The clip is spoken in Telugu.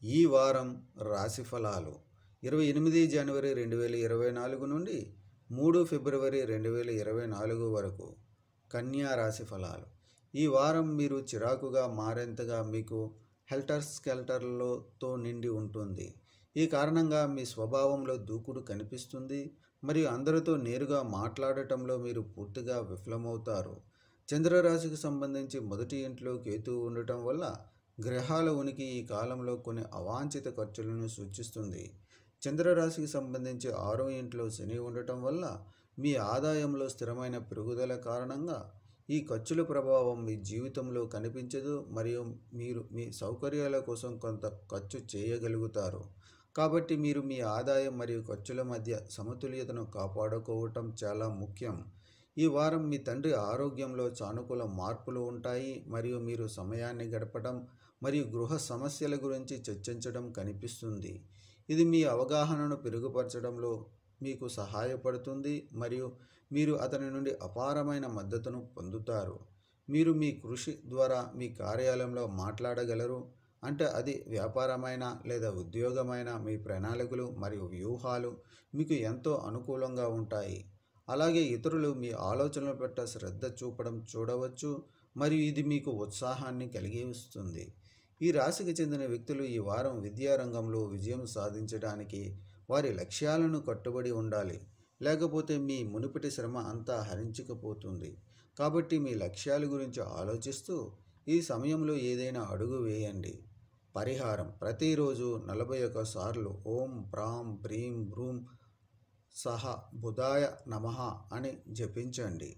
ఈ వారం రాశిఫలాలు 28 జనవరి 2024 నుండి 3 ఫిబ్రవరి 2024 వరకు కన్యా రాశి ఫలాలు. ఈ వారం మీరు చిరాకుగా మారేంతగా మీకు హెల్టర్ స్కెల్టర్లతో నిండి ఉంటుంది. ఈ కారణంగా మీ స్వభావంలో దూకుడు కనిపిస్తుంది మరియు అందరితో నేరుగా మాట్లాడటంలో మీరు పూర్తిగా విఫలమవుతారు. చంద్రరాశికి సంబంధించి మొదటి ఇంట్లో కేతువు ఉండటం వల్ల గ్రహాల ఉనికి ఈ కాలంలో కొన్ని అవాంఛిత ఖర్చులను సూచిస్తుంది. చంద్రరాశికి సంబంధించి 6వ ఇంట్లో శని ఉండటం వల్ల మీ ఆదాయంలో స్థిరమైన పెరుగుదల కారణంగా ఈ ఖర్చుల ప్రభావం మీ జీవితంలో కనిపించదు మరియు మీరు మీ సౌకర్యాల కోసం కొంత ఖర్చు చేయగలుగుతారు. కాబట్టి మీరు మీ ఆదాయం మరియు ఖర్చుల మధ్య సమతుల్యతను కాపాడుకోవటం చాలా ముఖ్యం. ఈ వారం మీ తండ్రి ఆరోగ్యంలో సానుకూల మార్పులు ఉంటాయి మరియు మీరు సమయాన్ని గడపడం మరియు గృహ సమస్యల గురించి చర్చించడం కనిపిస్తుంది. ఇది మీ అవగాహనను పెరుగుపరచడంలో మీకు సహాయపడుతుంది మరియు మీరు అతని నుండి అపారమైన మద్దతును పొందుతారు. మీరు మీ కృషి ద్వారా మీ కార్యాలయంలో మాట్లాడగలరు, అంటే అది వ్యాపారమైన లేదా ఉద్యోగమైన. మీ ప్రణాళికలు మరియు వ్యూహాలు మీకు ఎంతో అనుకూలంగా ఉంటాయి. అలాగే ఇతరులు మీ ఆలోచనల పట్ల శ్రద్ధ చూపడం చూడవచ్చు మరియు ఇది మీకు ఉత్సాహాన్ని కలిగిస్తుంది. ఈ రాశికి చెందిన వ్యక్తులు ఈ వారం విద్యా రంగంలో విజయం సాధించడానికి వారి లక్ష్యాలను కట్టుబడి ఉండాలి, లేకపోతే మీ మునుపటి శ్రమ అంతా హరించుకుపోతుంది. కాబట్టి మీ లక్ష్యాల గురించి ఆలోచిస్తూ ఈ సమయంలో ఏదైనా అడుగు వేయండి. పరిహారం: ప్రతిరోజు 41 సార్లు ఓం ప్రాం ప్రీం భ్రూం సహ బుధాయ నమః అని జపించండి.